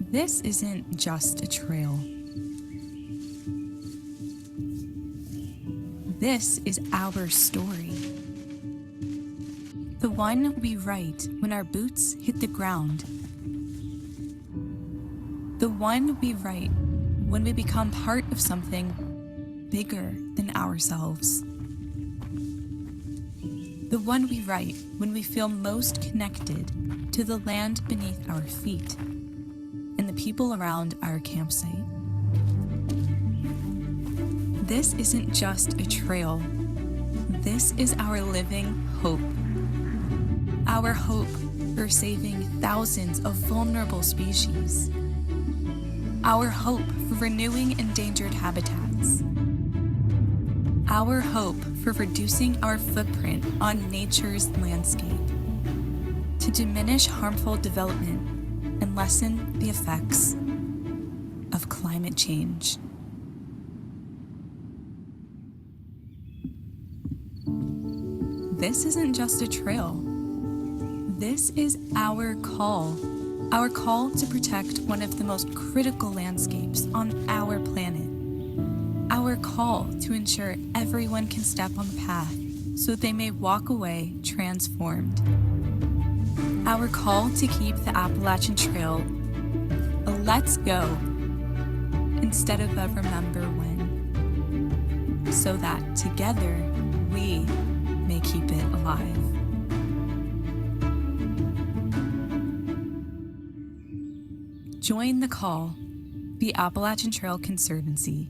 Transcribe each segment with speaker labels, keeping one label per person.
Speaker 1: This isn't just a trail. This is our story. The one we write when our boots hit the ground. The one we write when we become part of something bigger than ourselves. The one we write when we feel most connected to the land beneath our feet and the people around our campsite. This isn't just a trail. This is our living hope. Our hope for saving thousands of vulnerable species. Our hope for renewing endangered habitats. Our hope for reducing our footprint on nature's landscape. To diminish harmful development and lessen the effects of climate change. This isn't just a trail. This is our call to protect one of the most critical landscapes on our planet. Our call to ensure everyone can step on the path so they may walk away transformed. Our call to keep the Appalachian Trail a let's go instead of a remember when, so that together we may keep it alive. Join the call, the Appalachian Trail Conservancy.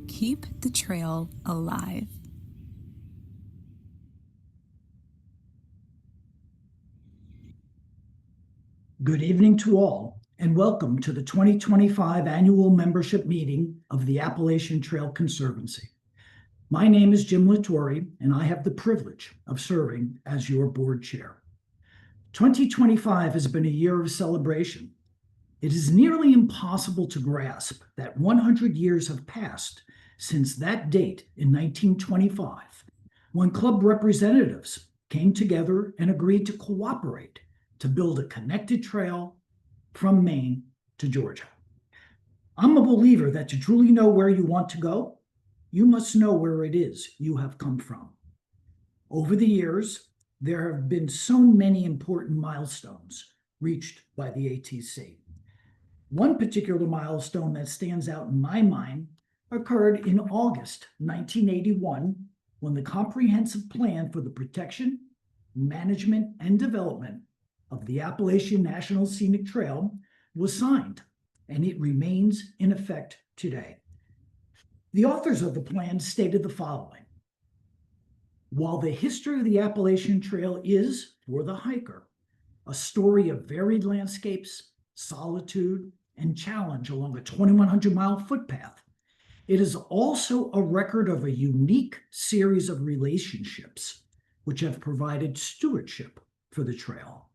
Speaker 1: Keep the trail alive.
Speaker 2: Good evening to all, and welcome to the 2025 annual membership meeting of the Appalachian Trail Conservancy. My name is Jim Latore, and I have the privilege of serving as your board chair. 2025 has been a year of celebration. It is nearly impossible to grasp that 100 years have passed since that date in 1925, when club representatives came together and agreed to cooperate to build a connected trail from Maine to Georgia. I'm a believer that to truly know where you want to go, you must know where it is you have come from. Over the years, there have been so many important milestones reached by the ATC. One particular milestone that stands out in my mind occurred in August 1981, when the Comprehensive Plan for the Protection, Management, and Development of the Appalachian National Scenic Trail was signed, and it remains in effect today. The authors of the plan stated the following: while the history of the Appalachian Trail is, for the hiker, a story of varied landscapes, solitude, and challenge along a 2,100-mile footpath, it is also a record of a unique series of relationships which have provided stewardship for the trail.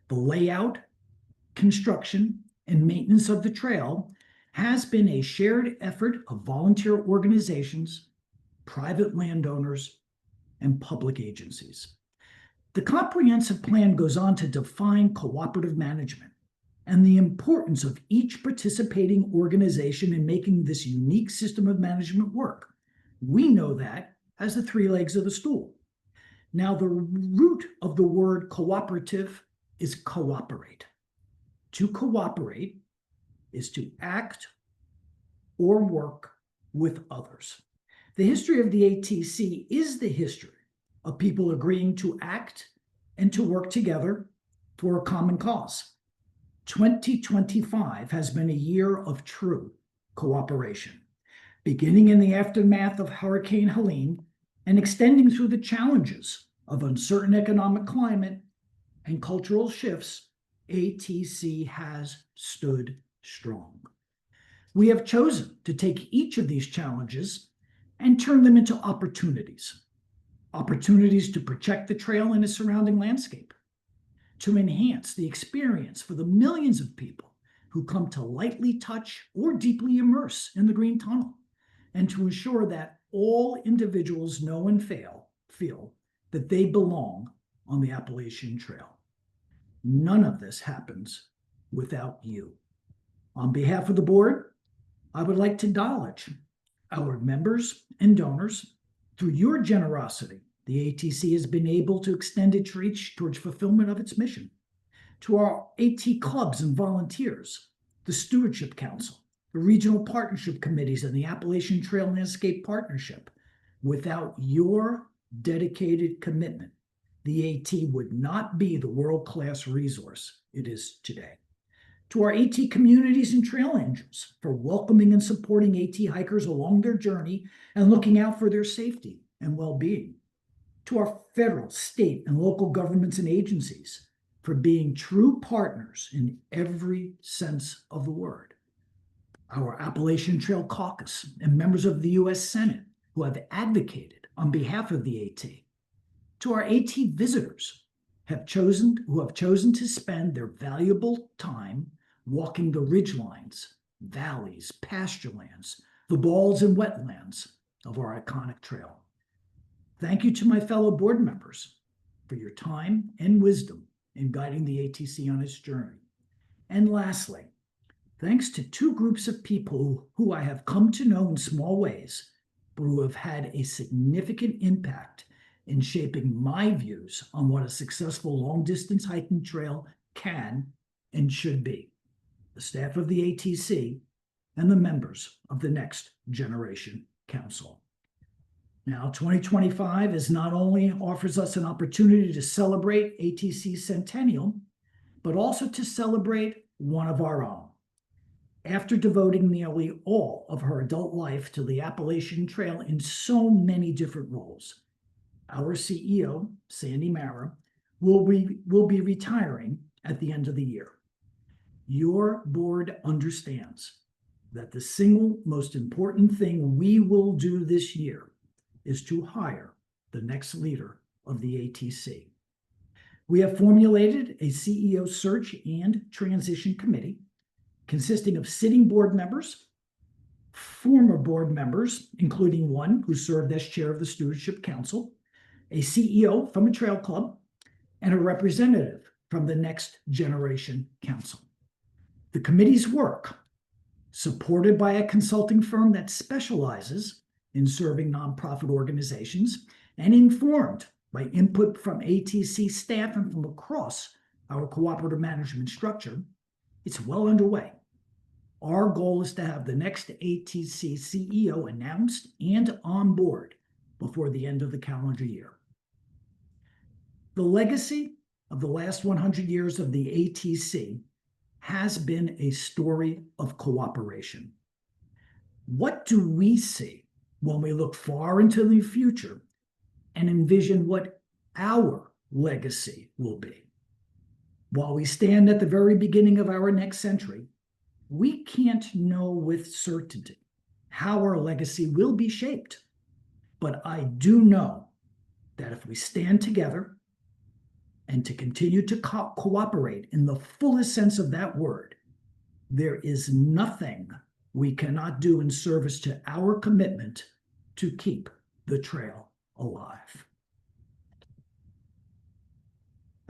Speaker 2: The layout, construction, and maintenance of the trail has been a shared effort of volunteer organizations, private landowners, and public agencies. The comprehensive plan goes on to define cooperative management and the importance of each participating organization in making this unique system of management work. We know that as the three legs of the stool. Now, the root of the word cooperative is cooperate. To cooperate is to act or work with others. The history of the ATC is the history of people agreeing to act and to work together for a common cause. 2025 has been a year of true cooperation, beginning in the aftermath of Hurricane Helene and extending through the challenges of uncertain economic climate and cultural shifts. ATC has stood strong. We have chosen to take each of these challenges and turn them into opportunities to protect the trail and its surrounding landscape, to enhance the experience for the millions of people who come to lightly touch or deeply immerse in the Green Tunnel, and to ensure that all individuals know and feel that they belong on the Appalachian Trail. None of this happens without you. On behalf of the board, I would like to acknowledge our members and donors. Through your generosity, the ATC has been able to extend its reach towards fulfillment of its mission. To our AT clubs and volunteers, the Stewardship Council, the regional partnership committees, and the Appalachian Trail Landscape Partnership, without your dedicated commitment, the AT would not be the world-class resource it is today. To our AT communities and trail angels for welcoming and supporting AT hikers along their journey and looking out for their safety and well-being. To our federal, state, and local governments and agencies for being true partners in every sense of the word. Our Appalachian Trail Caucus and members of the U.S. Senate who have advocated on behalf of the AT. To our AT visitors who have chosen to spend their valuable time walking the ridgelines, valleys, pasturelands, the balls and wetlands of our iconic trail. Thank you to my fellow board members for your time and wisdom in guiding the ATC on its journey. And lastly, thanks to two groups of people who I have come to know in small ways, but who have had a significant impact in shaping my views on what a successful long-distance hiking trail can and should be. The staff of the ATC and the members of the Next Generation Council. Now, 2025 is not only offers us an opportunity to celebrate ATC's centennial, but also to celebrate one of our own. After devoting nearly all of her adult life to the Appalachian Trail in so many different roles, our CEO, Sandy Marra, will be retiring at the end of the year. Your board understands that the single most important thing we will do this year is to hire the next leader of the ATC. We have formulated a CEO search and transition committee consisting of sitting board members, former board members, including one who served as chair of the Stewardship Council, a CEO from a trail club, and a representative from the Next Generation Council. The committee's work, supported by a consulting firm that specializes in serving nonprofit organizations and informed by input from ATC staff and from across our cooperative management structure, it's well underway. Our goal is to have the next ATC CEO announced and on board before the end of the calendar year. The legacy of the last 100 years of the ATC has been a story of cooperation. What do we see when we look far into the future and envision what our legacy will be? While we stand at the very beginning of our next century, we can't know with certainty how our legacy will be shaped. But I do know that if we stand together and to continue to cooperate in the fullest sense of that word, there is nothing we cannot do in service to our commitment to keep the trail alive.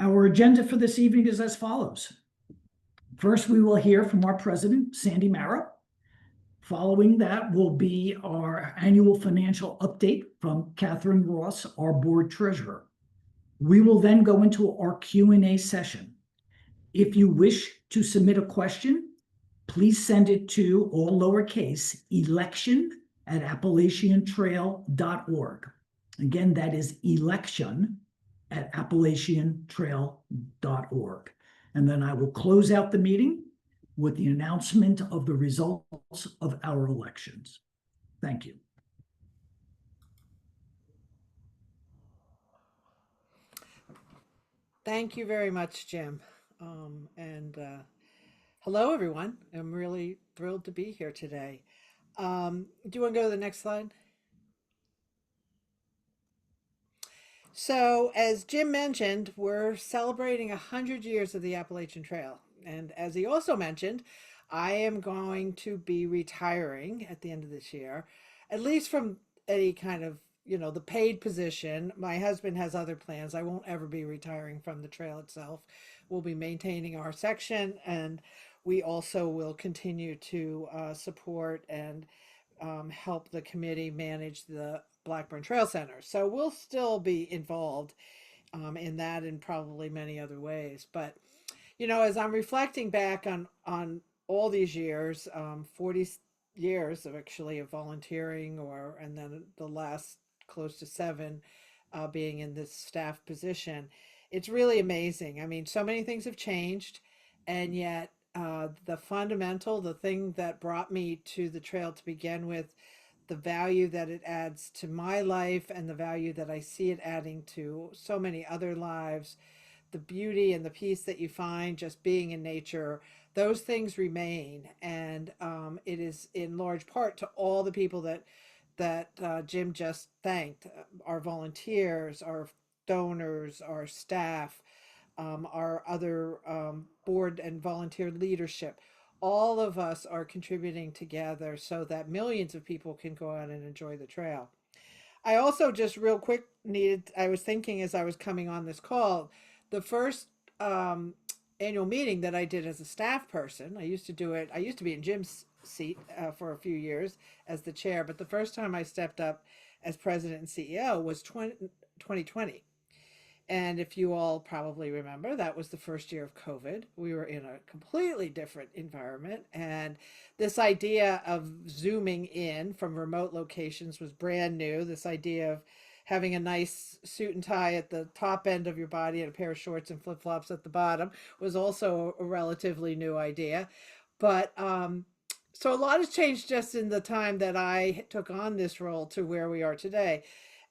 Speaker 2: Our agenda for this evening is as follows. First, we will hear from our president, Sandy Marra. Following that will be our annual financial update from Catherine Ross, our board treasurer. We will then go into our Q&A session. If you wish to submit a question, please send it to, all lowercase, election@appalachiantrail.org. Again, that is election@appalachiantrail.org. And then I will close out the meeting with the announcement of the results of our elections. Thank you.
Speaker 3: Thank you very much, Jim. Hello, everyone. I'm really thrilled to be here today. Do you want to go to the next slide? So, as Jim mentioned, we're celebrating 100 years of the Appalachian Trail. And as he also mentioned, I am going to be retiring at the end of this year, at least from any kind of the paid position. My husband has other plans. I won't ever be retiring from the trail itself. We'll be maintaining our section, and we also will continue to support and help the committee manage the Blackburn Trail Center. So we'll still be involved in that and probably many other ways. But as I'm reflecting back on all these years, 40 years of actually of volunteering, and then the last close to 7 being in this staff position, it's really amazing. I mean, so many things have changed, and yet the thing that brought me to the trail to begin with, the value that it adds to my life and the value that I see it adding to so many other lives, the beauty and the peace that you find just being in nature, those things remain. And it is in large part to all the people that Jim just thanked, our volunteers, our donors, our staff, our other board and volunteer leadership. All of us are contributing together so that millions of people can go out and enjoy the trail. I also just real quick I was thinking as I was coming on this call, the first annual meeting that I did as a staff person, I used to be in Jim's seat for a few years as the chair, but the first time I stepped up as president and CEO was 2020. And if you all probably remember, that was the first year of COVID. We were in a completely different environment. And this idea of zooming in from remote locations was brand new. This idea of having a nice suit and tie at the top end of your body and a pair of shorts and flip-flops at the bottom was also a relatively new idea. But so a lot has changed just in the time that I took on this role to where we are today.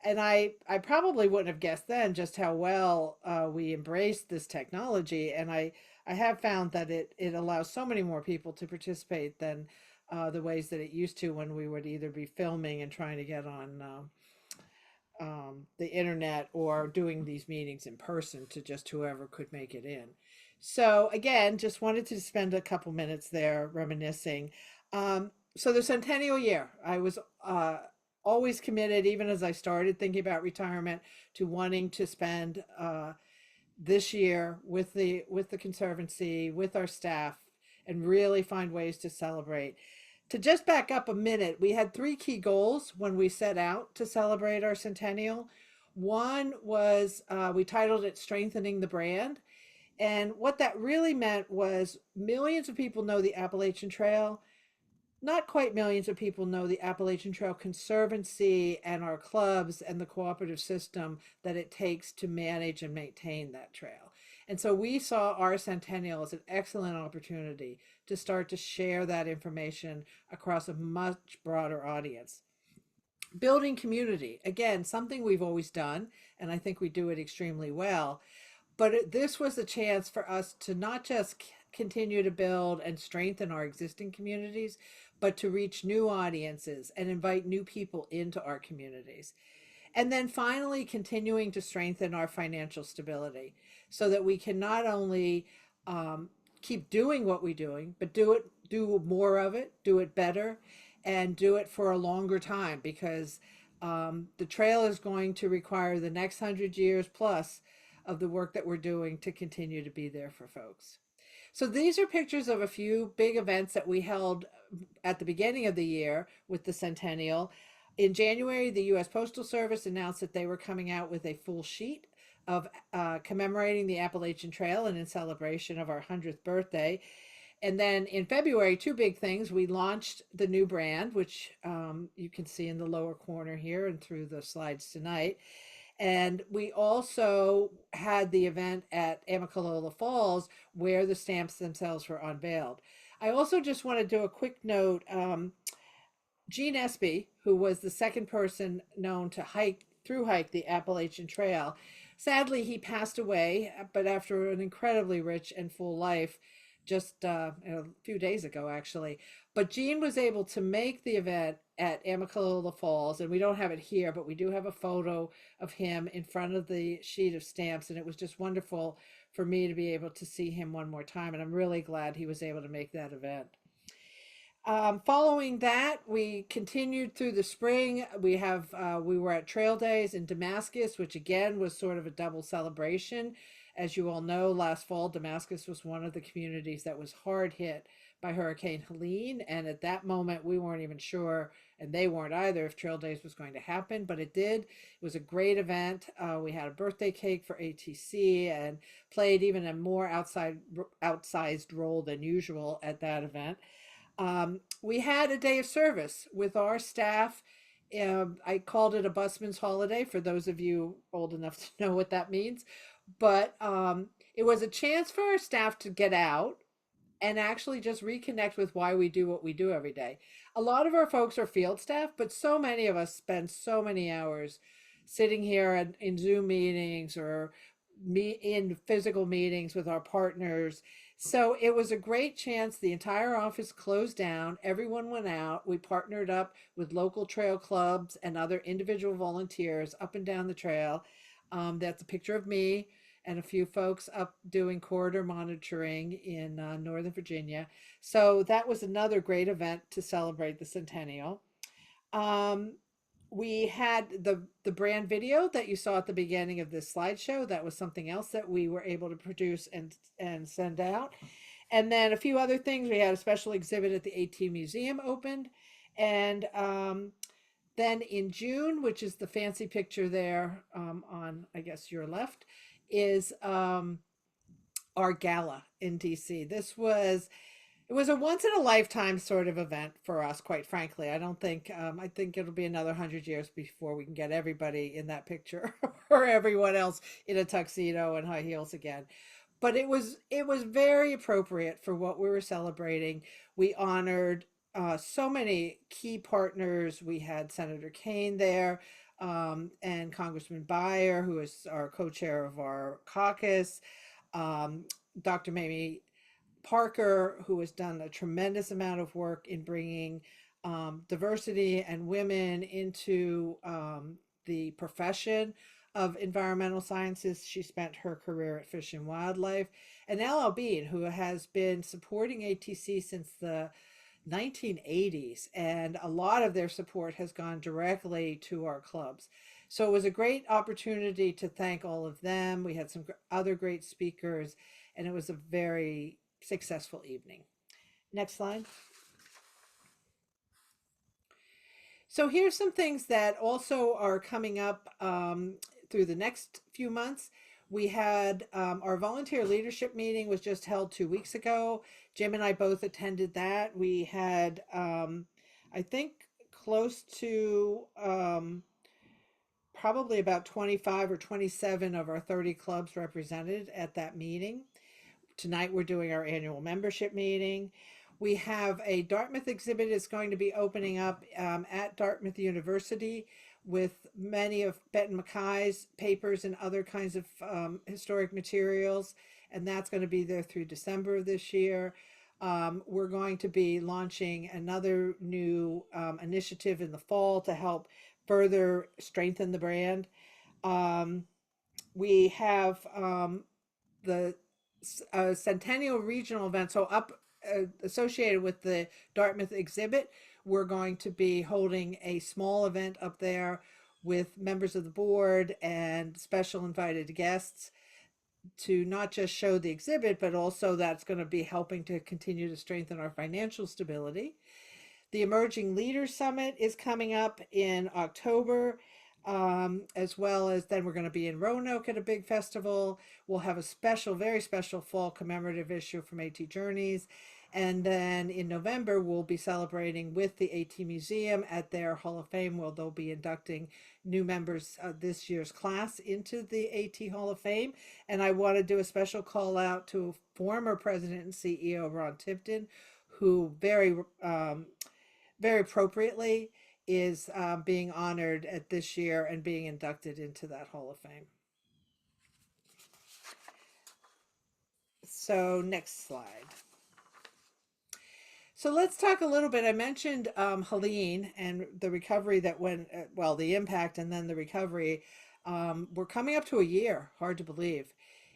Speaker 3: And I probably wouldn't have guessed then just how well we embraced this technology. And I have found that it allows so many more people to participate than the ways that it used to when we would either be filming and trying to get on the internet or doing these meetings in person to just whoever could make it in. So again, just wanted to spend a couple minutes there reminiscing. So the centennial year, I was always committed, even as I started thinking about retirement, to wanting to spend this year with the Conservancy, with our staff, and really find ways to celebrate. To just back up a minute, we had 3 key goals when we set out to celebrate our centennial. One was we titled it Strengthening the Brand. And what that really meant was millions of people know the Appalachian Trail. Not quite millions of people know the Appalachian Trail Conservancy and our clubs and the cooperative system that it takes to manage and maintain that trail. And so we saw our centennial as an excellent opportunity to start to share that information across a much broader audience. Building community, again, something we've always done, and I think we do it extremely well. But this was a chance for us to not just continue to build and strengthen our existing communities, but to reach new audiences and invite new people into our communities. And then finally, continuing to strengthen our financial stability so that we can not only keep doing what we're doing, but do more of it, do it better, and do it for a longer time, because the trail is going to require the next 100 years plus of the work that we're doing to continue to be there for folks. So these are pictures of a few big events that we held at the beginning of the year with the centennial. In January, the U.S. Postal Service announced that they were coming out with a full sheet of commemorating the Appalachian Trail and in celebration of our 100th birthday. And then in February, 2 big things. We launched the new brand, which you can see in the lower corner here and through the slides tonight. And we also had the event at Amicalola Falls where the stamps themselves were unveiled. I also just want to do a quick note. Gene Espy, who was the second person known to hike the Appalachian Trail, sadly he passed away, but after an incredibly rich and full life, just a few days ago actually. But Gene was able to make the event at Amicalola Falls, and we don't have it here, but we do have a photo of him in front of the sheet of stamps, and it was just wonderful for me to be able to see him one more time, and I'm really glad he was able to make that event. Following that, we continued through the spring. We were at Trail Days in Damascus, which again was sort of a double celebration. As you all know, last fall, Damascus was one of the communities that was hard hit by Hurricane Helene. And at that moment, we weren't even sure, and they weren't either, if Trail Days was going to happen, but it did. It was a great event. We had a birthday cake for ATC and played even a more outsized role than usual at that event. We had a day of service with our staff. I called it a busman's holiday for those of you old enough to know what that means. But it was a chance for our staff to get out and actually just reconnect with why we do what we do every day. A lot of our folks are field staff, but so many of us spend so many hours sitting here in Zoom meetings or in physical meetings with our partners. So it was a great chance. The entire office closed down. Everyone went out. We partnered up with local trail clubs and other individual volunteers up and down the trail. That's a picture of me and a few folks up doing corridor monitoring in Northern Virginia. So that was another great event to celebrate the centennial. Um, we had the brand video that you saw at the beginning of this slideshow. That was something else that we were able to produce and send out. And then a few other things. We had a special exhibit at the AT Museum opened. And then in June, which is the fancy picture there on, I guess, your left, is our gala in DC. It was a once in a lifetime sort of event for us, quite frankly. I think it'll be another 100 years before we can get everybody in that picture or everyone else in a tuxedo and high heels again. But it was very appropriate for what we were celebrating. We honored so many key partners. We had Senator Kane there, and Congressman Beyer, who is our co-chair of our caucus, Dr. Mamie Parker, who has done a tremendous amount of work in bringing diversity and women into the profession of environmental sciences. She spent her career at Fish and Wildlife. And L.L. Bean, who has been supporting ATC since the 1980s, and a lot of their support has gone directly to our clubs. So it was a great opportunity to thank all of them. We had some other great speakers, and it was a very successful evening. Next slide. So here's some things that also are coming up through the next few months. We had our volunteer leadership meeting was just held 2 weeks ago. Jim and I both attended that. We had, I think, close to probably about 25 or 27 of our 30 clubs represented at that meeting. Tonight we're doing our annual membership meeting. We have a Dartmouth exhibit that's going to be opening up at Dartmouth University with many of Benton MacKay's papers and other kinds of historic materials, and that's going to be there through December of this year. We're going to be launching another new initiative in the fall to help further strengthen the brand. We have the Centennial Regional event. So associated with the Dartmouth exhibit, we're going to be holding a small event up there with members of the board and special invited guests to not just show the exhibit, but also that's going to be helping to continue to strengthen our financial stability. The Emerging Leaders Summit is coming up in October, as well as then we're going to be in Roanoke at a big festival. We'll have a special, very special fall commemorative issue from AT Journeys. And then in November, we'll be celebrating with the AT Museum at their Hall of Fame, where they'll be inducting new members of this year's class into the AT Hall of Fame. And I want to do a special call out to former President and CEO Ron Tipton, who very appropriately is being honored at this year and being inducted into that Hall of Fame. So next slide. So let's talk a little bit. I mentioned Helene and the recovery that went, well, the impact and then the recovery. We're coming up to a year, hard to believe.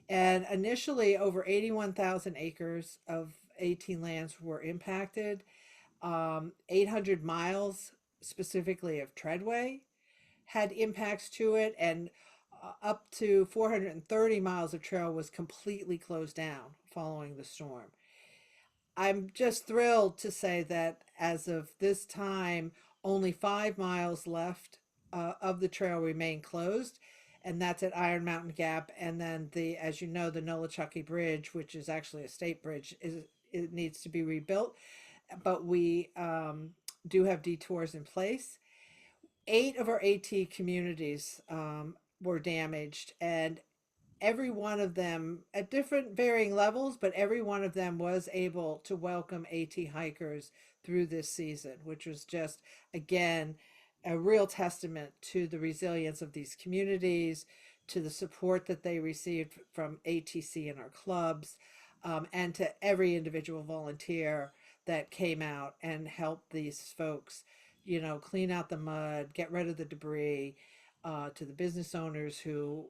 Speaker 3: And initially over 81,000 acres of AT lands were impacted. 800 miles specifically of treadway had impacts to it, and up to 430 miles of trail was completely closed down following the storm. I'm just thrilled to say that as of this time, only 5 miles left of the trail remain closed, and that's at Iron Mountain Gap. And then as you know, the Nolichucky Bridge, which is actually a state bridge, it needs to be rebuilt. But we do have detours in place. 8 of our AT communities were damaged, and every one of them at different varying levels, but every one of them was able to welcome AT hikers through this season, which was just, again, a real testament to the resilience of these communities, to the support that they received from ATC and our clubs, and to every individual volunteer that came out and helped these folks, clean out the mud, get rid of the debris, to the business owners who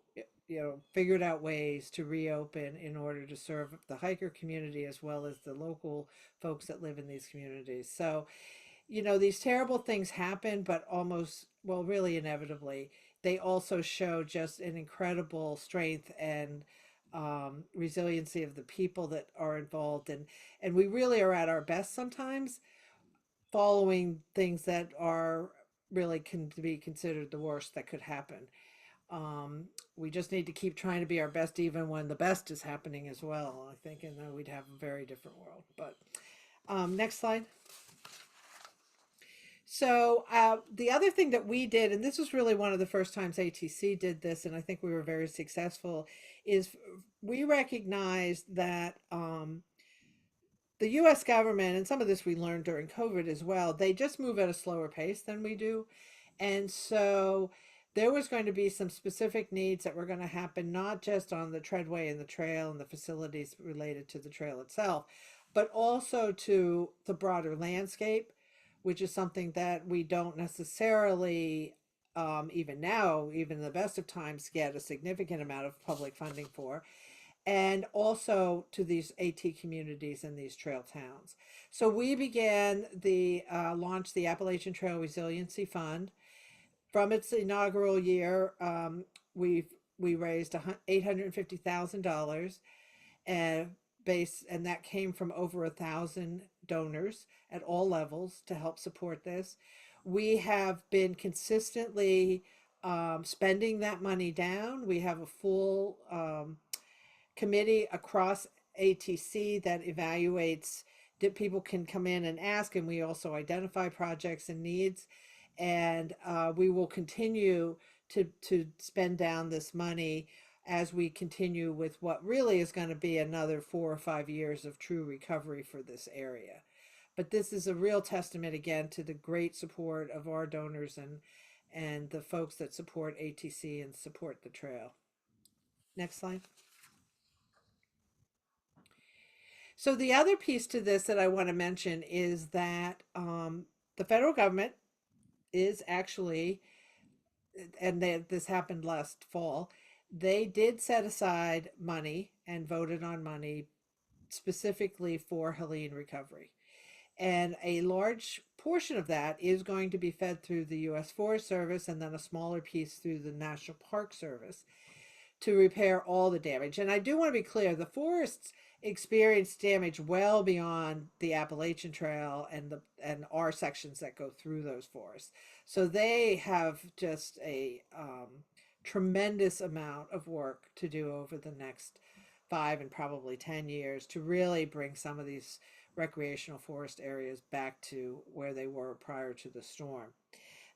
Speaker 3: figured out ways to reopen in order to serve the hiker community as well as the local folks that live in these communities. So, these terrible things happen, but almost, well, really inevitably, they also show just an incredible strength and resiliency of the people that are involved. And we really are at our best sometimes following things that are really can be considered the worst that could happen. We just need to keep trying to be our best even when the best is happening as well, I think, and then we'd have a very different world. But next slide. So the other thing that we did, and this was really one of the first times ATC did this, and I think we were very successful, is we recognized that the US government, and some of this we learned during COVID as well, they just move at a slower pace than we do. And so there was going to be some specific needs that were going to happen, not just on the treadway and the trail and the facilities related to the trail itself, but also to the broader landscape, which is something that we don't necessarily, even now, even the best of times, get a significant amount of public funding for, and also to these AT communities and these trail towns. So we began launched the Appalachian Trail Resiliency Fund. From its inaugural year, we raised $850,000, and that came from over 1,000 donors at all levels to help support this. We have been consistently spending that money down. We have a full committee across ATC that evaluates that people can come in and ask, and we also identify projects and needs. And we will continue to spend down this money as we continue with what really is going to be another 4 or 5 years of true recovery for this area. But this is a real testament again to the great support of our donors and the folks that support ATC and support the trail. Next slide. So the other piece to this that I want to mention is that the federal government is actually, and this happened last fall, they did set aside money and voted on money specifically for Helene recovery. And a large portion of that is going to be fed through the U.S. Forest Service, and then a smaller piece through the National Park Service to repair all the damage. And I do want to be clear, the forests experienced damage well beyond the Appalachian Trail and our sections that go through those forests. So they have just a tremendous amount of work to do over the next 5 and probably 10 years to really bring some of these recreational forest areas back to where they were prior to the storm.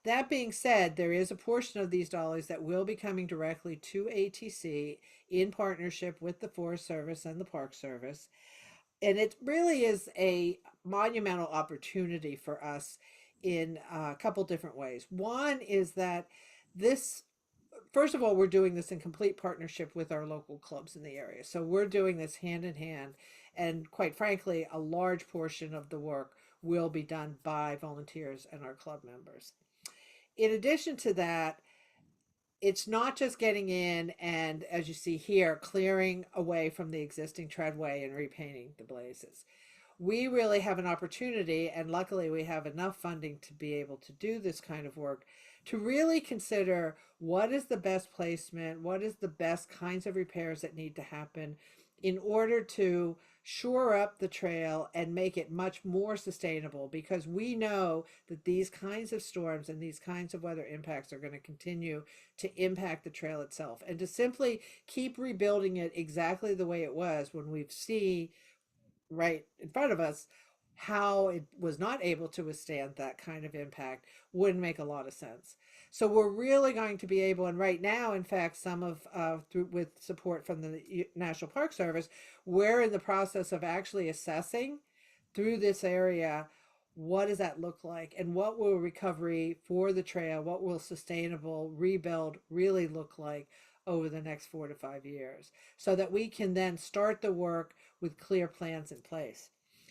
Speaker 3: That being said, there is a portion of these dollars that will be coming directly to ATC in partnership with the Forest Service and the Park Service. And it really is a monumental opportunity for us in a couple different ways. One is that first of all, we're doing this in complete partnership with our local clubs in the area. So we're doing this hand in hand. And quite frankly, a large portion of the work will be done by volunteers and our club members. In addition to that, it's not just getting in and, as you see here, clearing away from the existing treadway and repainting the blazes. we really have an opportunity, and luckily we have enough funding to be able to do this kind of work, to really consider what is the best placement, what is the best kinds of repairs that need to happen in order to shore up the trail and make it much more sustainable, because we know that these kinds of storms and these kinds of weather impacts are going to continue to impact the trail itself. And to simply keep rebuilding it exactly the way it was when we see right in front of us how it was not able to withstand that kind of impact wouldn't make a lot of sense. So we're really going to be able, and right now, in fact, some of through with support from the National Park Service, we're in the process of actually assessing through this area what does that look like, and what will recovery for the trail, what will sustainable rebuild really look like over the next 4 to 5 years, so that we can then start the work with clear plans in place.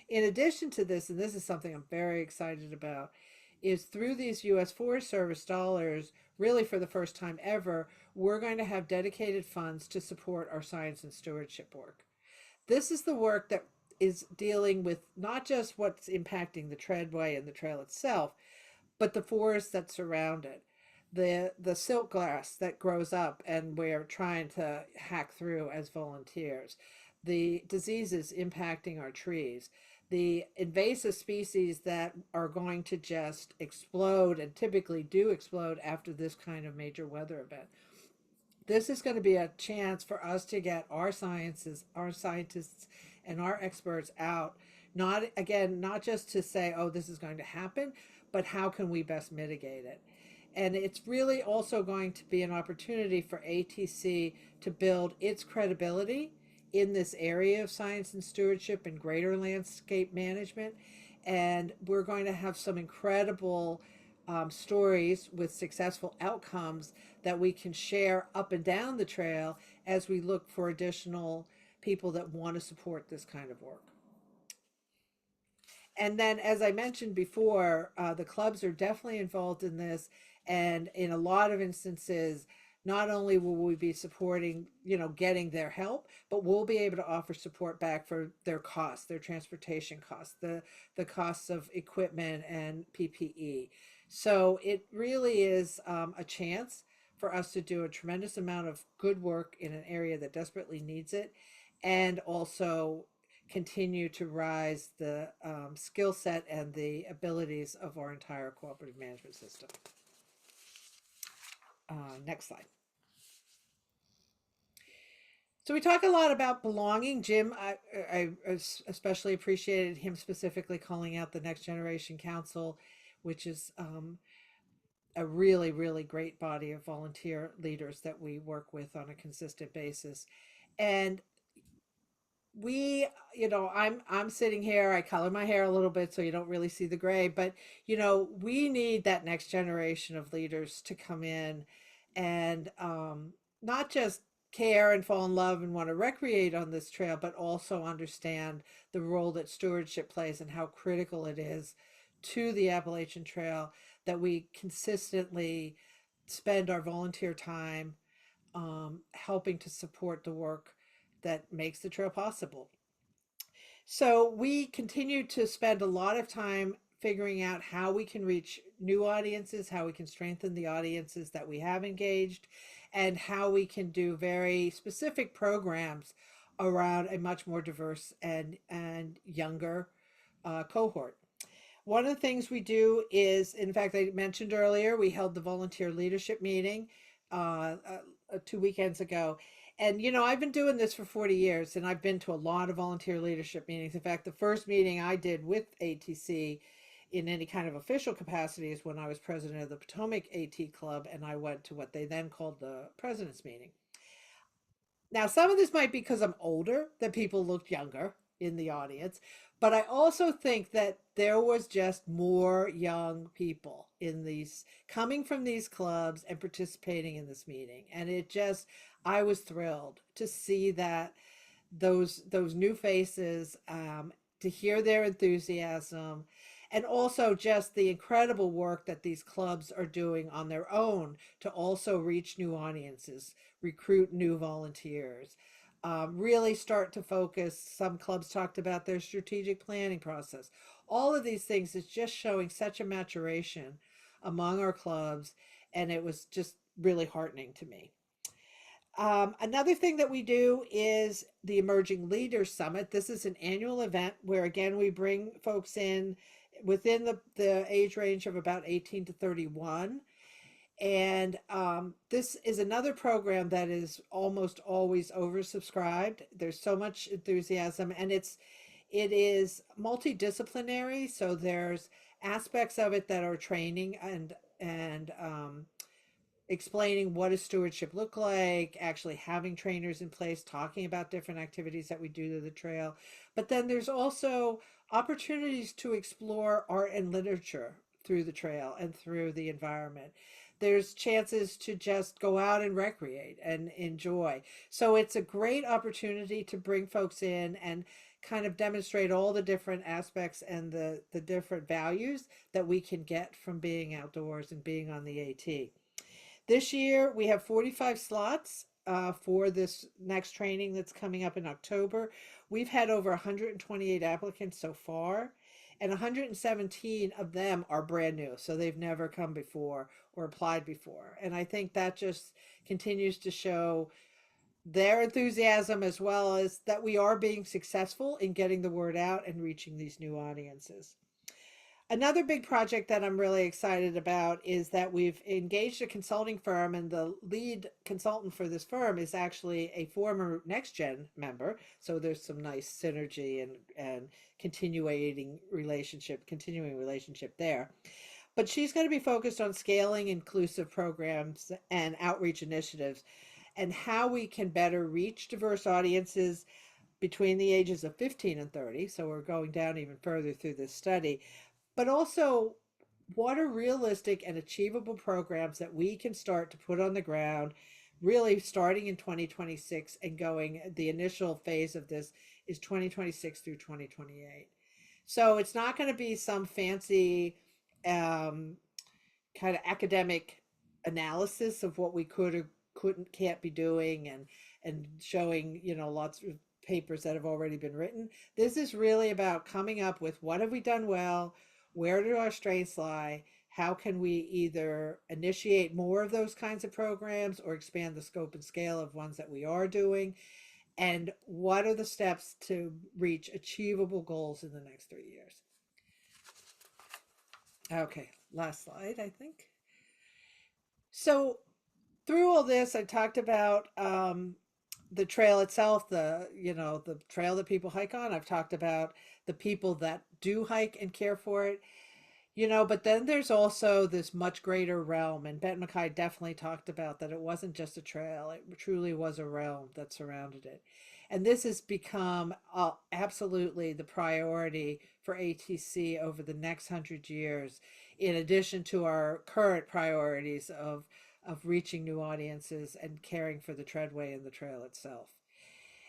Speaker 3: In addition to this, and this is something I'm very excited about, is through these U.S. Forest Service dollars, really for the first time ever, we're going to have dedicated funds to support our science and stewardship work. This is the work that is dealing with not just what's impacting the treadway and the trail itself, but the forests that surround it. The silk grass that grows up and we're trying to hack through as volunteers, the diseases impacting our trees, the invasive species that are going to just explode and typically do explode after this kind of major weather event. This is going to be a chance for us to get our scientists and our experts out, not just to say, oh, this is going to happen, but how can we best mitigate it? And it's really also going to be an opportunity for ATC to build its credibility in this area of science and stewardship and greater landscape management. And we're going to have some incredible stories with successful outcomes that we can share up and down the trail as we look for additional people that want to support this kind of work. And then, as I mentioned before, the clubs are definitely involved in this. And in a lot of instances, not only will we be supporting, getting their help, but we'll be able to offer support back for their costs, their transportation costs, the costs of equipment and PPE. So it really is a chance for us to do a tremendous amount of good work in an area that desperately needs it, and also continue to rise the skill set and the abilities of our entire cooperative management system. Next slide. So we talk a lot about belonging. Jim, I especially appreciated him specifically calling out the Next Generation Council, which is a really, really great body of volunteer leaders that we work with on a consistent basis. And we, I'm sitting here, I color my hair a little bit so you don't really see the gray, but we need that next generation of leaders to come in and not just care and fall in love and want to recreate on this trail, but also understand the role that stewardship plays and how critical it is to the Appalachian Trail that we consistently spend our volunteer time helping to support the work that makes the trail possible. So we continue to spend a lot of time figuring out how we can reach new audiences, how we can strengthen the audiences that we have engaged, and how we can do very specific programs around a much more diverse and younger cohort. One of the things we do is, in fact, I mentioned earlier, we held the volunteer leadership meeting 2 weekends ago. And, I've been doing this for 40 years, and I've been to a lot of volunteer leadership meetings. In fact, the first meeting I did with ATC in any kind of official capacity is when I was president of the Potomac AT Club, and I went to what they then called the president's meeting. Now, some of this might be because I'm older, that people looked younger in the audience, but I also think that there was just more young people in these, coming from these clubs and participating in this meeting. And I was thrilled to see that those new faces, to hear their enthusiasm, and also just the incredible work that these clubs are doing on their own to also reach new audiences, recruit new volunteers, really start to focus. Some clubs talked about their strategic planning process. All of these things is just showing such a maturation among our clubs, and it was just really heartening to me. Another thing that we do is the Emerging Leaders Summit. This is an annual event where, again, we bring folks in within the age range of about 18 to 31. And this is another program that is almost always oversubscribed. There's so much enthusiasm, and it is multidisciplinary. So there's aspects of it that are training and explaining what does stewardship look like, actually having trainers in place, talking about different activities that we do to the trail. But then there's also opportunities to explore art and literature through the trail and through the environment. There's chances to just go out and recreate and enjoy. So it's a great opportunity to bring folks in and kind of demonstrate all the different aspects and the different values that we can get from being outdoors and being on the AT. This year, we have 45 slots for this next training that's coming up in October. We've had over 128 applicants so far, and 117 of them are brand new. So they've never come before or applied before. And I think that just continues to show their enthusiasm, as well as that we are being successful in getting the word out and reaching these new audiences. Another big project that I'm really excited about is that we've engaged a consulting firm, and the lead consultant for this firm is actually a former NextGen member. So there's some nice synergy and continuing relationship there. But she's going to be focused on scaling inclusive programs and outreach initiatives and how we can better reach diverse audiences between the ages of 15 and 30. So we're going down even further through this study, but also what are realistic and achievable programs that we can start to put on the ground, really starting in 2026 and going, the initial phase of this is 2026 through 2028. So it's not going to be some fancy kind of academic analysis of what we could or can't be doing and showing, lots of papers that have already been written. This is really about coming up with what have we done well, where do our strengths lie, how can we either initiate more of those kinds of programs or expand the scope and scale of ones that we are doing, and what are the steps to reach achievable goals in the next 3 years. Okay, last slide, I think. So through all this, I talked about the trail itself, the trail that people hike on. I've talked about the people that do hike and care for it, but then there's also this much greater realm. And Bette McKay definitely talked about that. It wasn't just a trail. It truly was a realm that surrounded it. And this has become absolutely the priority for ATC over the next 100 years, in addition to our current priorities of reaching new audiences and caring for the treadway and the trail itself.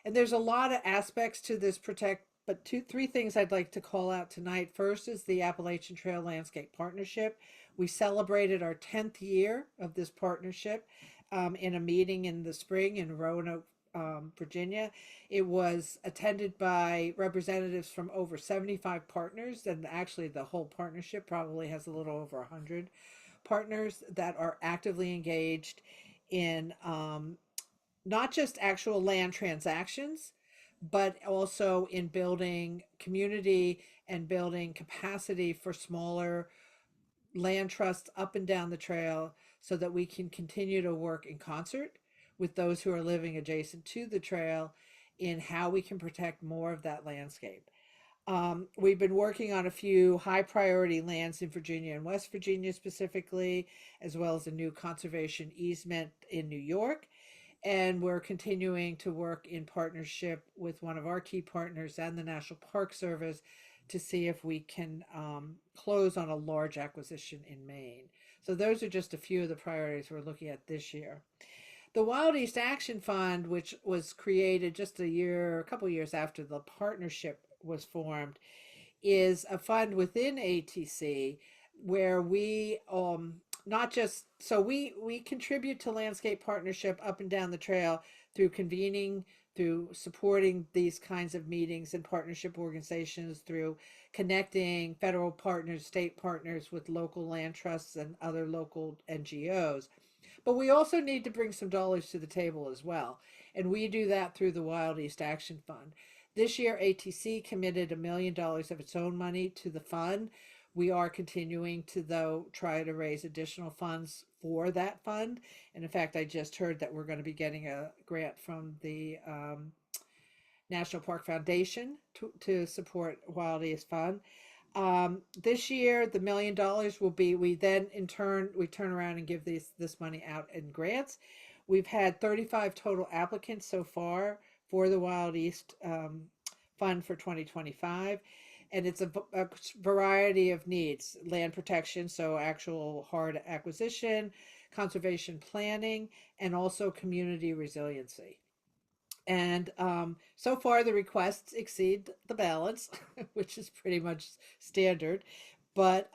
Speaker 3: And there's a lot of aspects to this protect, but three things I'd like to call out tonight. First is the Appalachian Trail Landscape Partnership. We celebrated our 10th year of this partnership in a meeting in the spring in Roanoke, Virginia. It was attended by representatives from over 75 partners, and actually the whole partnership probably has a little over 100 partners that are actively engaged in not just actual land transactions, but also in building community and building capacity for smaller land trusts up and down the trail so that we can continue to work in concert with those who are living adjacent to the trail in how we can protect more of that landscape. We've been working on a few high priority lands in Virginia and West Virginia specifically, as well as a new conservation easement in New York. And we're continuing to work in partnership with one of our key partners and the National Park Service to see if we can close on a large acquisition in Maine. So those are just a few of the priorities we're looking at this year. The Wild East Action Fund, which was created just a couple years after the partnership was formed, is a fund within ATC where we we contribute to landscape partnership up and down the trail through convening, through through supporting these kinds of meetings and partnership organizations, through connecting federal partners, state partners with local land trusts and other local NGOs. But we also need to bring some dollars to the table as well. And we do that through the Wild East Action Fund. This year, ATC committed $1 million of its own money to the fund. We are continuing to, though, try to raise additional funds for that fund. And in fact, I just heard that we're going to be getting a grant from the National Park Foundation to support Wild East Fund. This year, the $1 million will be, we then in turn, we turn around and give this money out in grants. We've had 35 total applicants so far for the Wild East Fund for 2025. And it's a variety of needs: land protection, so actual hard acquisition, conservation planning, and also community resiliency. And so far, the requests exceed the balance, which is pretty much standard. But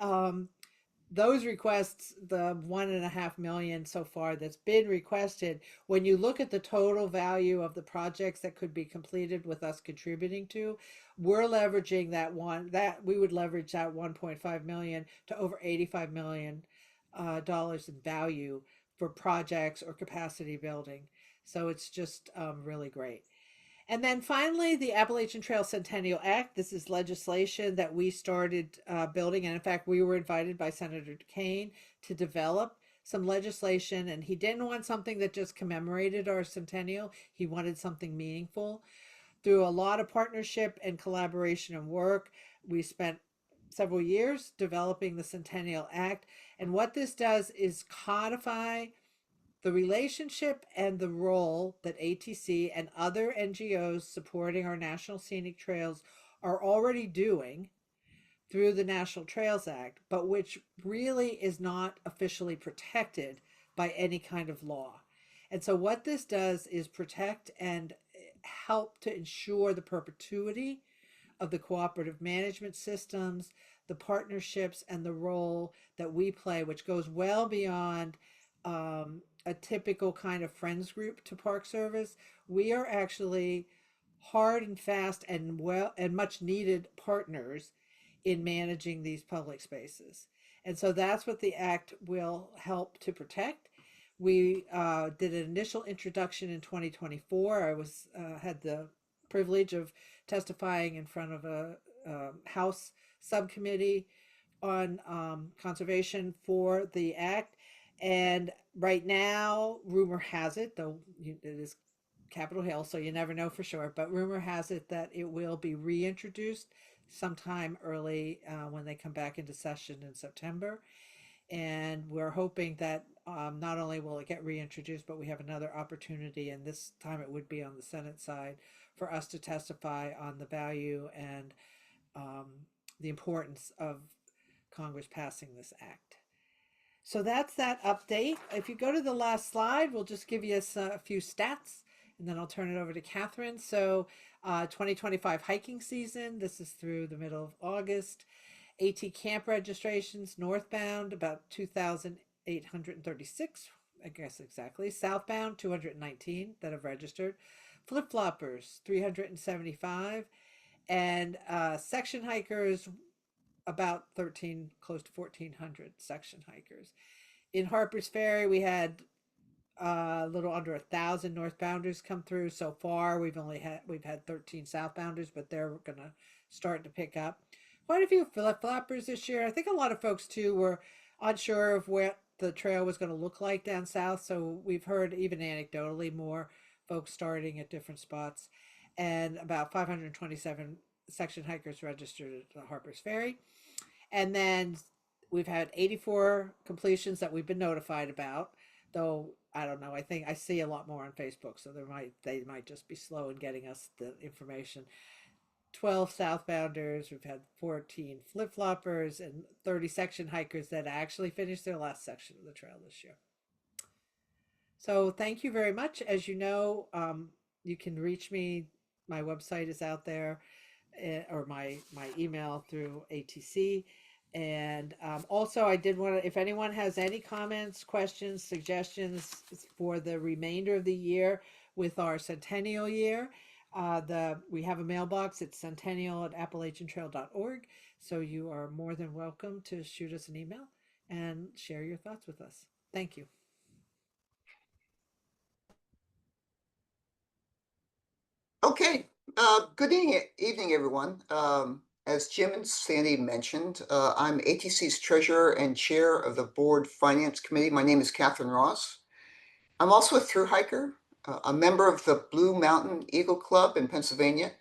Speaker 3: those requests, the 1.5 million so far that's been requested, when you look at the total value of the projects that could be completed with us contributing to, we're leveraging that we would leverage that 1.5 million to over $85 million dollars in value for projects or capacity building. So it's just really great. And then finally, the Appalachian Trail Centennial Act. This is legislation that we started building. And in fact, we were invited by Senator Kane to develop some legislation. And he didn't want something that just commemorated our centennial. He wanted something meaningful. Through a lot of partnership and collaboration and work, we spent several years developing the Centennial Act. And what this does is codify the relationship and the role that ATC and other NGOs supporting our National Scenic Trails are already doing through the National Trails Act, but which really is not officially protected by any kind of law. And so what this does is protect and help to ensure the perpetuity of the cooperative management systems, the partnerships, and the role that we play, which goes well beyond a typical kind of friends group to Park Service. We are actually hard and fast and well and much needed partners in managing these public spaces. And so that's what the Act will help to protect. We did an initial introduction in 2024. I was had the privilege of testifying in front of a House subcommittee on conservation for the Act. And right now, rumor has it, though it is Capitol Hill, so you never know for sure, but rumor has it that it will be reintroduced sometime early when they come back into session in September. And we're hoping that not only will it get reintroduced, but we have another opportunity, and this time it would be on the Senate side, for us to testify on the value and the importance of Congress passing this act. So that's that update. If you go to the last slide, we'll just give you a few stats, and then I'll turn it over to Catherine. So 2025 hiking season, this is through the middle of August. AT camp registrations, northbound, about 2,836, I guess exactly. Southbound, 219 that have registered. Flip-floppers, 375. And section hikers, about 13, close to 1,400 section hikers. In Harpers Ferry, we had a little under 1,000 northbounders come through so far. We've had 13 southbounders, but they're gonna start to pick up. Quite a few flip-floppers this year. I think a lot of folks too were unsure of what the trail was going to look like down south. So we've heard, even anecdotally, more folks starting at different spots, and about 527 section hikers registered at the Harpers Ferry. And then we've had 84 completions that we've been notified about, though I don't know. I think I see a lot more on Facebook, so they might just be slow in getting us the information. 12 southbounders, we've had 14 flip-floppers, and 30 section hikers that actually finished their last section of the trail this year. So thank you very much. As you know, you can reach me. My website is out there, or my email through ATC. And also, I did want to, if anyone has any comments, questions, suggestions for the remainder of the year, with our centennial year. We have a mailbox. It's centennial@appalachiantrail.org. So you are more than welcome to shoot us an email and share your thoughts with us. Thank you.
Speaker 4: Okay, good evening, everyone. As Jim and Sandy mentioned, I'm ATC's treasurer and chair of the board finance committee. My name is Catherine Ross. I'm also a thru hiker, a member of the Blue Mountain Eagle Club in Pennsylvania,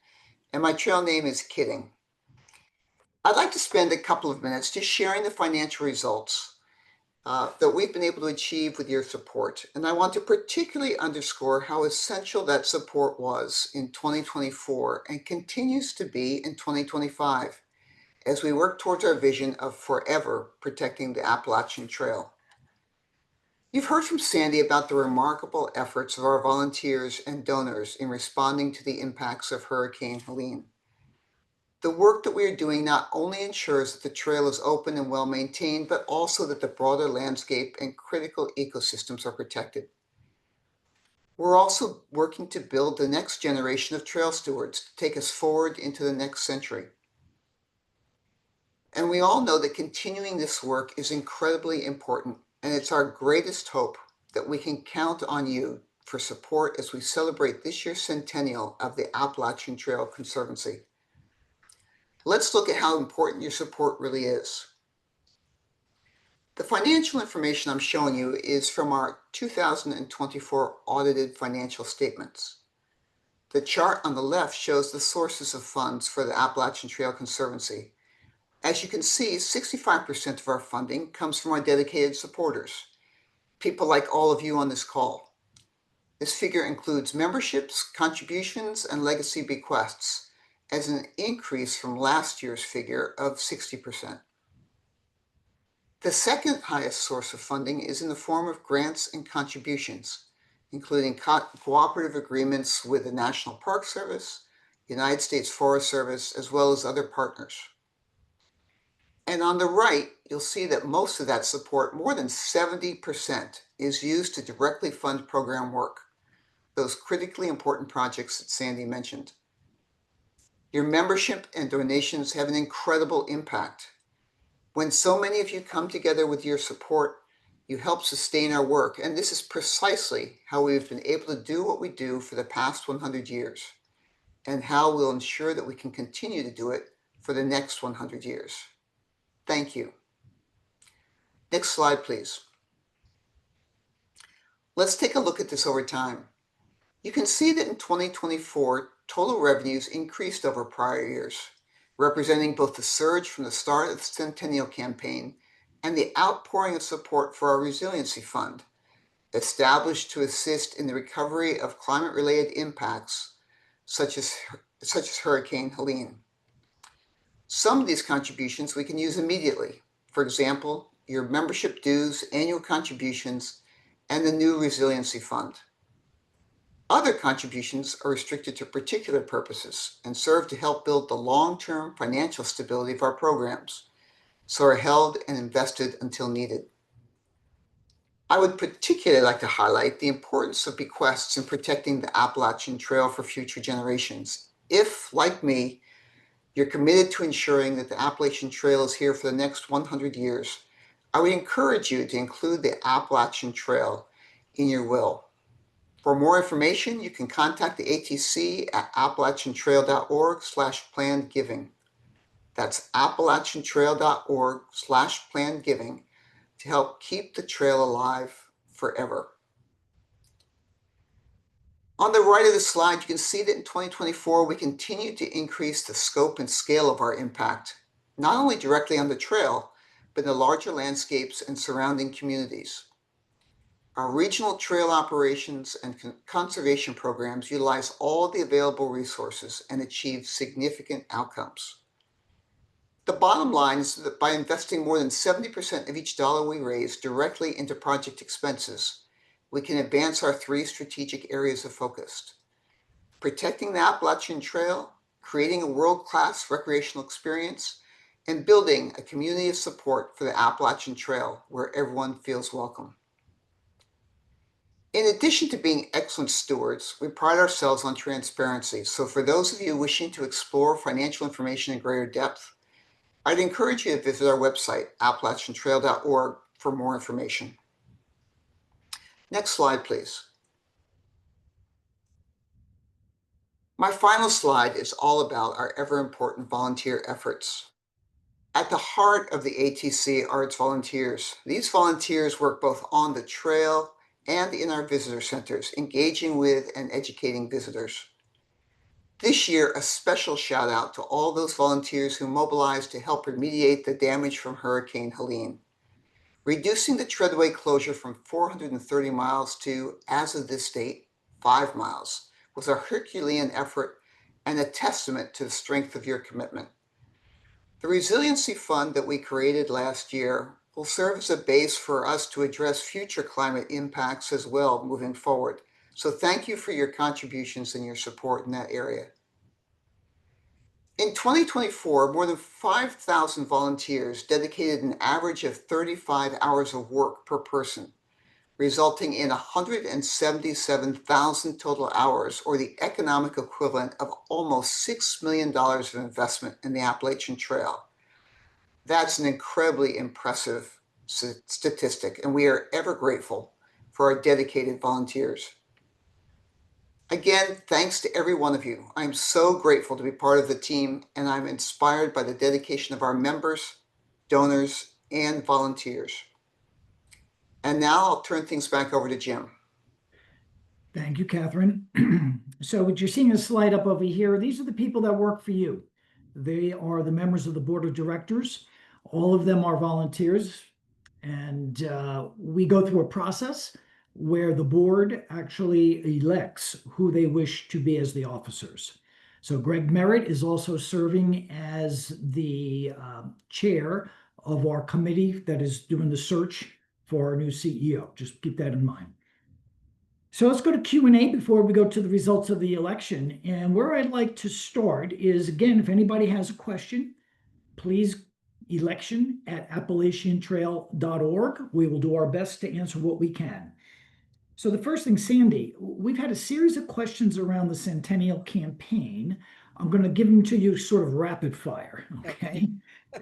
Speaker 4: and my trail name is Kidding. I'd like to spend a couple of minutes just sharing the financial results that we've been able to achieve with your support. And I want to particularly underscore how essential that support was in 2024 and continues to be in 2025 as we work towards our vision of forever protecting the Appalachian Trail. You've heard from Sandy about the remarkable efforts of our volunteers and donors in responding to the impacts of Hurricane Helene. The work that we are doing not only ensures that the trail is open and well maintained, but also that the broader landscape and critical ecosystems are protected. We're also working to build the next generation of trail stewards to take us forward into the next century. And we all know that continuing this work is incredibly important, and it's our greatest hope that we can count on you for support as we celebrate this year's centennial of the Appalachian Trail Conservancy. Let's look at how important your support really is. The financial information I'm showing you is from our 2024 audited financial statements. The chart on the left shows the sources of funds for the Appalachian Trail Conservancy. As you can see, 65% of our funding comes from our dedicated supporters, people like all of you on this call. This figure includes memberships, contributions, and legacy bequests, as an increase from last year's figure of 60%. The second highest source of funding is in the form of grants and contributions, including cooperative agreements with the National Park Service, United States Forest Service, as well as other partners. And on the right, you'll see that most of that support, more than 70%, is used to directly fund program work, those critically important projects that Sandy mentioned. Your membership and donations have an incredible impact. When so many of you come together with your support, you help sustain our work, and this is precisely how we've been able to do what we do for the past 100 years, and how we'll ensure that we can continue to do it for the next 100 years. Thank you. Next slide, please. Let's take a look at this over time. You can see that in 2024, total revenues increased over prior years, representing both the surge from the start of the Centennial Campaign and the outpouring of support for our Resiliency Fund, established to assist in the recovery of climate-related impacts, such as Hurricane Helene. Some of these contributions we can use immediately. For example, your membership dues, annual contributions, and the new Resiliency Fund. Other contributions are restricted to particular purposes and serve to help build the long-term financial stability of our programs, so are held and invested until needed. I would particularly like to highlight the importance of bequests in protecting the Appalachian Trail for future generations. If, like me, you're committed to ensuring that the Appalachian Trail is here for the next 100 years, I would encourage you to include the Appalachian Trail in your will. For more information, you can contact the ATC at appalachiantrail.org/plannedgiving. That's appalachiantrail.org/plannedgiving to help keep the trail alive forever. On the right of the slide, you can see that in 2024, we continue to increase the scope and scale of our impact, not only directly on the trail, but in the larger landscapes and surrounding communities. Our regional trail operations and conservation programs utilize all the available resources and achieve significant outcomes. The bottom line is that by investing more than 70% of each dollar we raise directly into project expenses, we can advance our three strategic areas of focus: protecting the Appalachian Trail, creating a world-class recreational experience, and building a community of support for the Appalachian Trail where everyone feels welcome. In addition to being excellent stewards, we pride ourselves on transparency. So for those of you wishing to explore financial information in greater depth, I'd encourage you to visit our website, appalachiantrail.org, for more information. Next slide, please. My final slide is all about our ever important volunteer efforts. At the heart of the ATC are its volunteers. These volunteers work both on the trail and in our visitor centers, engaging with and educating visitors. This year, a special shout out to all those volunteers who mobilized to help remediate the damage from Hurricane Helene. Reducing the Treadway closure from 430 miles to, as of this date, 5 miles was a Herculean effort and a testament to the strength of your commitment. The Resiliency Fund that we created last year will serve as a base for us to address future climate impacts as well moving forward. So thank you for your contributions and your support in that area. In 2024, more than 5,000 volunteers dedicated an average of 35 hours of work per person, resulting in 177,000 total hours, or the economic equivalent of almost $6 million of investment in the Appalachian Trail. That's an incredibly impressive statistic, and we are ever grateful for our dedicated volunteers. Again, thanks to every one of you. I'm so grateful to be part of the team, and I'm inspired by the dedication of our members, donors, and volunteers. And now I'll turn things back over to Jim.
Speaker 2: Thank you, Catherine. So what you're seeing a slide up over here, these are the people that work for you. They are the members of the board of directors. All of them are volunteers. And we go through a process where the board actually elects who they wish to be as the officers. So Greg Merritt is also serving as the chair of our committee that is doing the search for our new CEO. Just keep that in mind. So let's go to Q&A before we go to the results of the election. And where I'd like to start is, again, if anybody has a question, please election@appalachiantrail.org. We will do our best to answer what we can. So the first thing, Sandy, we've had a series of questions around the Centennial campaign. I'm going to give them to you sort of rapid fire, okay?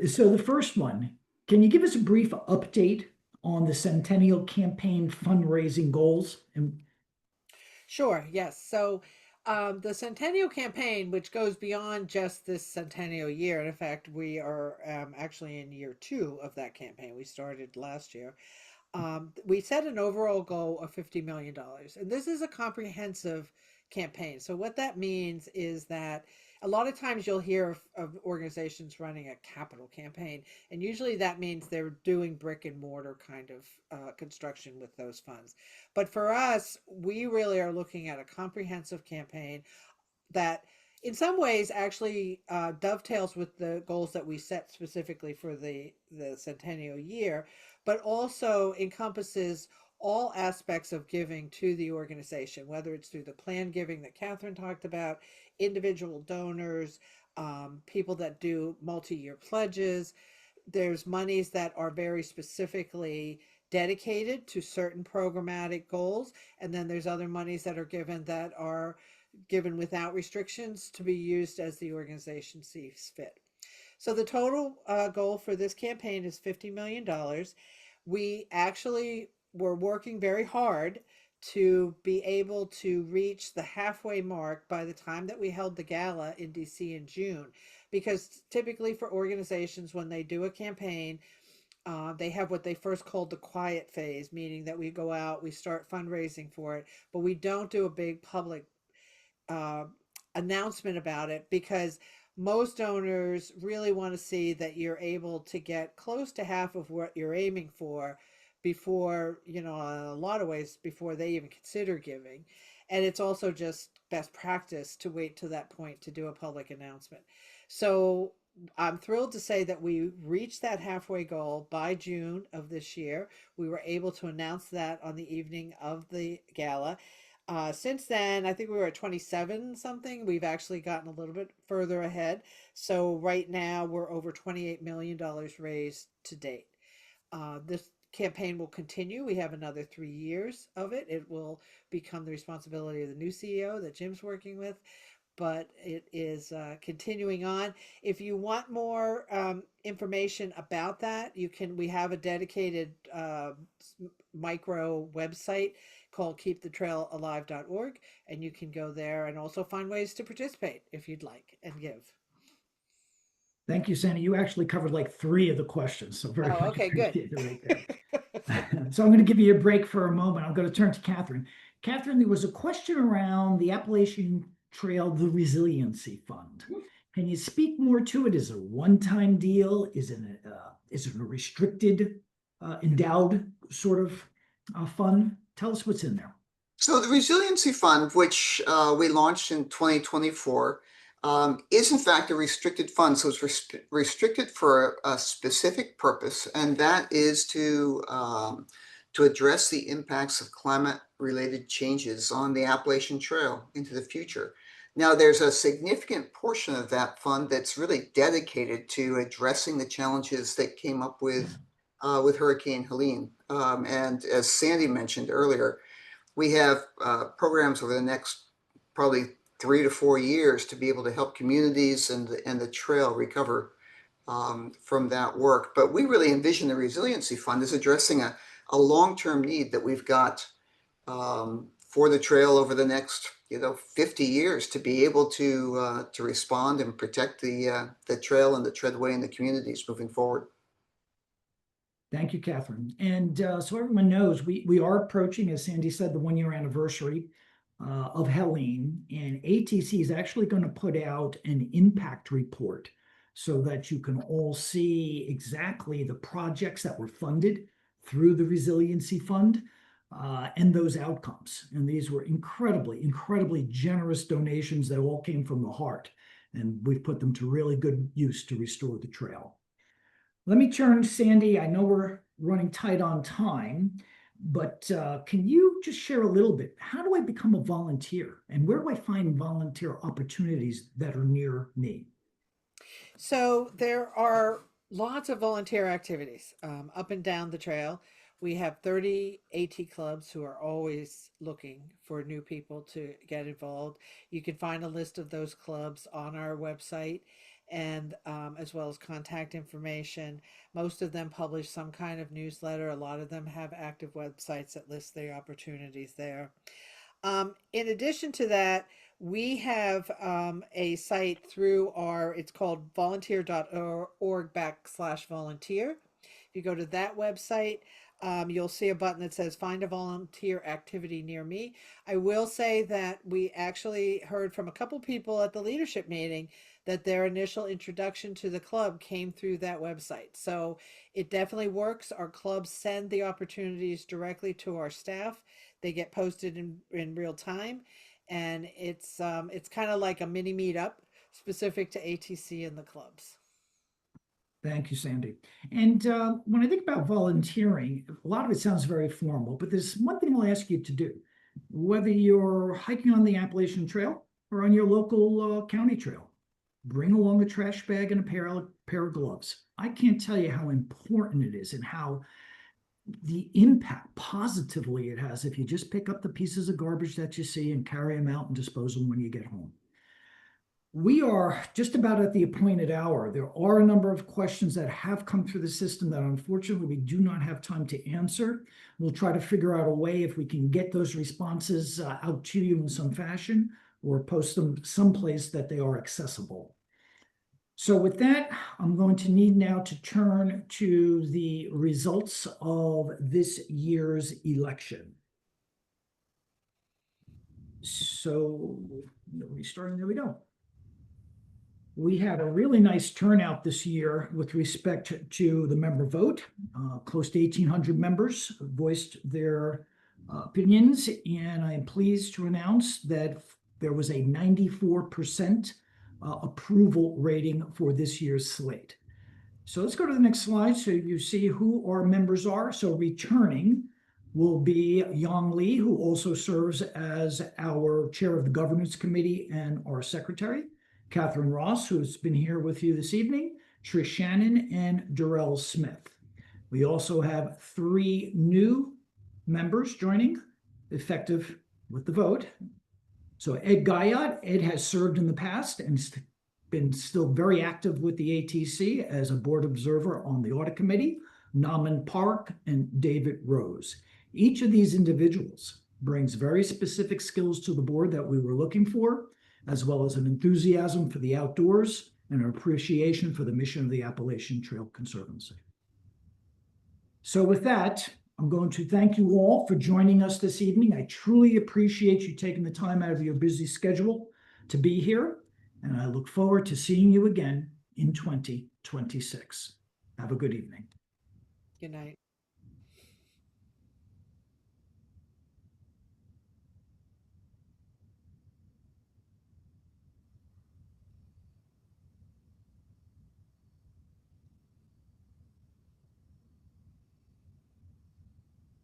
Speaker 2: So the first one, can you give us a brief update on the Centennial campaign fundraising goals?
Speaker 3: Sure, yes. So the Centennial campaign, which goes beyond just this centennial year, and in fact, we are actually in year 2 of that campaign. We started last year. We set an overall goal of $50 million, and this is a comprehensive campaign. So what that means is that a lot of times you'll hear of organizations running a capital campaign, and usually that means they're doing brick and mortar kind of construction with those funds. But for us, we really are looking at a comprehensive campaign that in some ways actually dovetails with the goals that we set specifically for the centennial year, but also encompasses all aspects of giving to the organization, whether it's through the planned giving that Catherine talked about, individual donors, people that do multi-year pledges. There's monies that are very specifically dedicated to certain programmatic goals, and then there's other monies that are given without restrictions to be used as the organization sees fit. So the total goal for this campaign is $50 million. We actually were working very hard to be able to reach the halfway mark by the time that we held the gala in DC in June, because typically for organizations, when they do a campaign, they have what they first called the quiet phase, meaning that we go out, we start fundraising for it, but we don't do a big public announcement about it, because most donors really want to see that you're able to get close to half of what you're aiming for before, in a lot of ways, before they even consider giving. And it's also just best practice to wait to that point to do a public announcement. So I'm thrilled to say that we reached that halfway goal by June of this year. We were able to announce that on the evening of the gala. Since then, I think we were at 27 something. We've actually gotten a little bit further ahead. So right now we're over $28 million raised to date. This campaign will continue. We have another 3 years of it. It will become the responsibility of the new CEO that Jim's working with, but it is continuing on. If you want more information about that, we have a dedicated micro website called keepthetrailalive.org, and you can go there and also find ways to participate if you'd like and give.
Speaker 2: Thank you, Sandy. You actually covered like 3 of the questions, so very
Speaker 3: Oh,
Speaker 2: much
Speaker 3: okay, good.
Speaker 2: appreciate it right there. So I'm going to give you a break for a moment. I'm going to turn to Catherine. Catherine, there was a question around the Appalachian Trail, the Resiliency Fund. Can you speak more to it? Is it a one-time deal? Is it a restricted, endowed sort of fund? Tell us what's in there.
Speaker 4: So the Resiliency Fund, which we launched in 2024, is in fact a restricted fund. So it's restricted for a specific purpose, and that is to address the impacts of climate-related changes on the Appalachian Trail into the future. Now, there's a significant portion of that fund that's really dedicated to addressing the challenges that came up with Hurricane Helene. And as Sandy mentioned earlier, we have programs over the next probably 3 to 4 years to be able to help communities and the trail recover from that work. But we really envision the Resiliency Fund as addressing a long-term need that we've got for the trail over the next 50 years to be able to respond and protect the trail and the treadway and the communities moving forward.
Speaker 2: Thank you, Catherine. And so everyone knows we are approaching, as Sandy said, the 1-year anniversary of Helene, and ATC is actually going to put out an impact report so that you can all see exactly the projects that were funded through the Resiliency Fund and those outcomes. And these were incredibly generous donations that all came from the heart, and we've put them to really good use to restore the trail. Let me turn, Sandy. I know we're running tight on time, but can you just share a little bit? How do I become a volunteer, and where do I find volunteer opportunities that are near me?
Speaker 3: So there are lots of volunteer activities up and down the trail. We have 30 AT clubs who are always looking for new people to get involved. You can find a list of those clubs on our website, and as well as contact information. Most of them publish some kind of newsletter. A lot of them have active websites that list their opportunities there. In addition to that, we have a site through it's called volunteer.org/volunteer. If you go to that website, you'll see a button that says find a volunteer activity near me. I will say that we actually heard from a couple people at the leadership meeting that their initial introduction to the club came through that website. So it definitely works. Our clubs send the opportunities directly to our staff. They get posted in real time. And it's kind of like a mini meetup specific to ATC and the clubs.
Speaker 2: Thank you, Sandy. And when I think about volunteering, a lot of it sounds very formal, but there's one thing I'll ask you to do. Whether you're hiking on the Appalachian Trail or on your local county trail, bring along a trash bag and a pair of gloves. I can't tell you how important it is and how the impact positively it has if you just pick up the pieces of garbage that you see and carry them out and dispose them when you get home. We are just about at the appointed hour. There are a number of questions that have come through the system that unfortunately we do not have time to answer. We'll try to figure out a way if we can get those responses out to you in some fashion or post them someplace that they are accessible. So with that, I'm going to need now to turn to the results of this year's election. So restarting, there we go. We had a really nice turnout this year with respect to the member vote. Close to 1,800 members voiced their opinions, and I am pleased to announce that there was a 94% approval rating for this year's slate. So let's go to the next slide so you see who our members are. So returning will be Yang Lee, who also serves as our chair of the governance committee and our secretary. Catherine Ross, who's been here with you this evening, Trish Shannon, and Darrell Smith. We also have 3 new members joining, effective with the vote. So Ed Guyot, Ed has served in the past and been still very active with the ATC as a board observer on the audit committee. Naman Park and David Rose. Each of these individuals brings very specific skills to the board that we were looking for, as well as an enthusiasm for the outdoors and an appreciation for the mission of the Appalachian Trail Conservancy. So with that, I'm going to thank you all for joining us this evening. I truly appreciate you taking the time out of your busy schedule to be here, and I look forward to seeing you again in 2026. Have a good evening.
Speaker 3: Good night.